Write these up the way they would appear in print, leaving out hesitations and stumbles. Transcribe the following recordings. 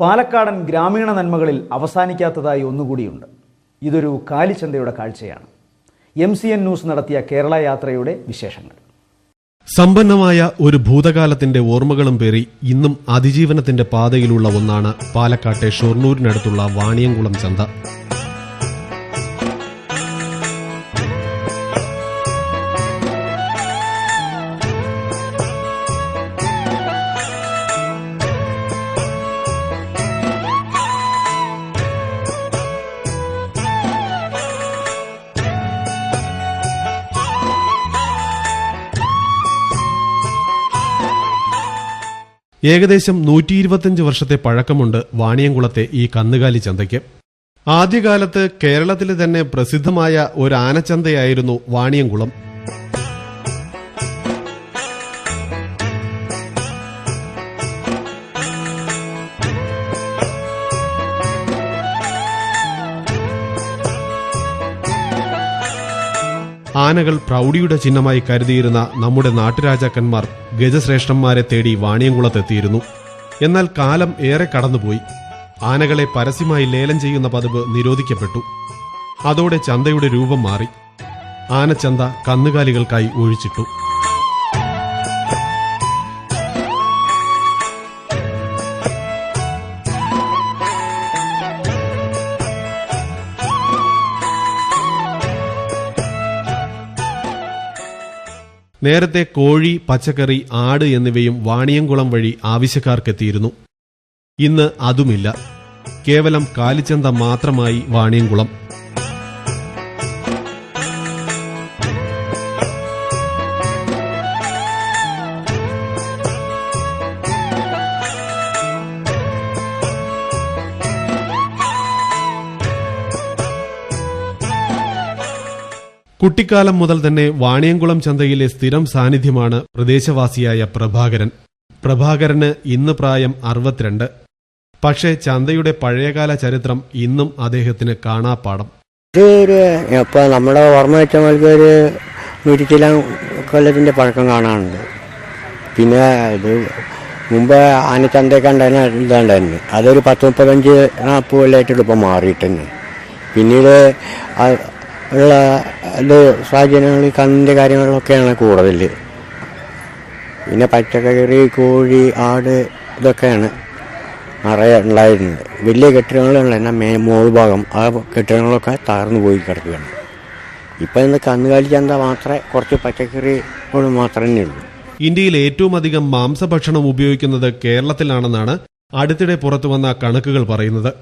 പാലക്കാടൻ ഗ്രാമീണ നന്മകളിൽ അവസാനിക്കാത്തതായി ഒന്നുകൂടിയുണ്ട്. ഇതൊരു കാലിച്ചന്തയുടെ കാഴ്ചയാണ്. MCN ന്യൂസ് നടത്തിയ കേരള യാത്രയുടെ വിശേഷങ്ങൾ. സമ്പന്നമായ ഒരു ഭൂതകാലത്തിന്റെ ഓർമ്മകളും പേറി ഇന്നും അതിജീവനത്തിന്റെ പാതയിലുള്ള ഒന്നാണ് പാലക്കാട്ടെ ഷൊർണൂരിനടുത്തുള്ള വാണിയംകുളം ചന്ത. ഏകദേശം 125 വർഷത്തെ പഴക്കമുണ്ട് വാണിയംകുളത്തെ ഈ കന്നുകാലി ചന്തയ്ക്ക്. ആദ്യകാലത്ത് കേരളത്തിലെ തന്നെ പ്രസിദ്ധമായ ഒരു ആനച്ചന്തയായിരുന്നു വാണിയംകുളം. ആനകൾ പ്രൗഢിയുടെ ചിഹ്നമായി കരുതിയിരുന്ന നമ്മുടെ നാട്ടുരാജാക്കന്മാർ ഗജശ്രേഷ്ഠന്മാരെ തേടി വാണിയംകുളത്തെത്തിയിരുന്നു. എന്നാൽ കാലം ഏറെ കടന്നുപോയി. ആനകളെ പരസ്യമായി ലേലം ചെയ്യുന്ന പതിവ് നിരോധിക്കപ്പെട്ടു. അതോടെ ചന്തയുടെ രൂപം മാറി. ആനച്ചന്ത കന്നുകാലികൾക്കായി ഒഴിച്ചിട്ടു. നേരത്തെ കോഴി, പച്ചക്കറി, ആട് എന്നിവയും വാണിയംകുളം വഴി ആവശ്യക്കാർക്കെത്തിയിരുന്നു. ഇന്ന് അതുമില്ല. കേവലം കാലിച്ചന്ത മാത്രമായി വാണിയംകുളം. കുട്ടിക്കാലം മുതൽ തന്നെ വാണിയംകുളം ചന്തയിലെ സ്ഥിരം സാന്നിധ്യമാണ് പ്രദേശവാസിയായ പ്രഭാകരൻ. പ്രഭാകരന് ഇന്ന് പ്രായം 62. പക്ഷേ ചന്തയുടെ പഴയകാല ചരിത്രം ഇന്നും അദ്ദേഹത്തിന് കാണാപ്പാടം. ഇപ്പൊ നമ്മുടെ ഓർമ്മ വെച്ച ഒരു 100 ചില കൊല്ലത്തിന്റെ പഴക്കം കാണാനുണ്ട്. പിന്നെ ഇത് മുമ്പ് ആനച്ചന്തയൊക്കെ ഉണ്ടായിരുന്നു. അതൊരു 10-35-40 കൊല്ലമായിട്ട് ഇപ്പം മാറിയിട്ടുണ്ട്. പിന്നീട് ഉള്ള ഇത് സാഹചര്യങ്ങൾ കന്നിൻ്റെ കാര്യങ്ങളൊക്കെയാണ് കൂടുതൽ. പിന്നെ പച്ചക്കറി, കോഴി, ആട് ഇതൊക്കെയാണ് നിറയെ ഉണ്ടായിരുന്നത്. വലിയ കെട്ടിടങ്ങളുള്ള എന്നാൽ മോൾഭാഗം ആ കെട്ടിടങ്ങളൊക്കെ തകർന്നു പോയി കിടക്കുകയാണ്. ഇപ്പം ഇന്ന് കന്നുകാലി ചന്ത മാത്രമേ കുറച്ച് പച്ചക്കറി മാത്രമേ ഉള്ളൂ. ഇന്ത്യയിൽ ഏറ്റവും അധികം മാംസഭക്ഷണം ഉപയോഗിക്കുന്നത് കേരളത്തിലാണെന്നാണ് അടുത്തിടെ പുറത്തുവന്ന കണക്കുകൾ പറയുന്നത്.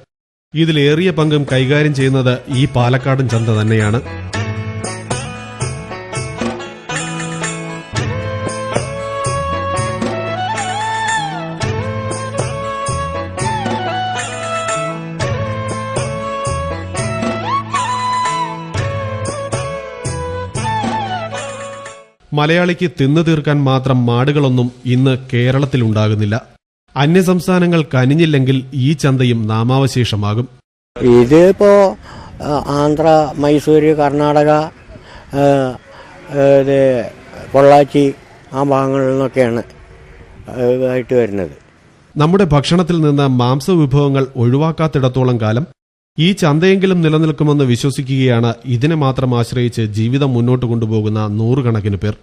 ഇതിലേറിയ പങ്കും കൈകാര്യം ചെയ്യുന്നത് ഈ പാലക്കാടൻ ചന്ത തന്നെയാണ്. മലയാളിക്ക് തിന്നു തീർക്കാൻ മാത്രം മാടുകളൊന്നും ഇന്ന് കേരളത്തിലുണ്ടാകുന്നില്ല. അന്യസംസ്ഥാനങ്ങൾ കനിഞ്ഞില്ലെങ്കിൽ ഈ ചന്തയും നാമാവശേഷമാകും. ഇതിപ്പോ ആന്ധ്ര, മൈസൂര്, കർണാടക, പൊള്ളാച്ചി ആ ഭാഗങ്ങളിൽ നിന്നൊക്കെയാണ് ആയിട്ട് വരുന്നത്. നമ്മുടെ ഭക്ഷണത്തിൽ നിന്ന് മാംസവിഭവങ്ങൾ ഒഴിവാക്കാത്തിടത്തോളം കാലം ഈ ചന്തയെങ്കിലും നിലനിൽക്കുമെന്ന് വിശ്വസിക്കുകയാണ് ഇതിനെ മാത്രം ആശ്രയിച്ച് ജീവിതം മുന്നോട്ട് കൊണ്ടുപോകുന്ന നൂറുകണക്കിന് പേർ.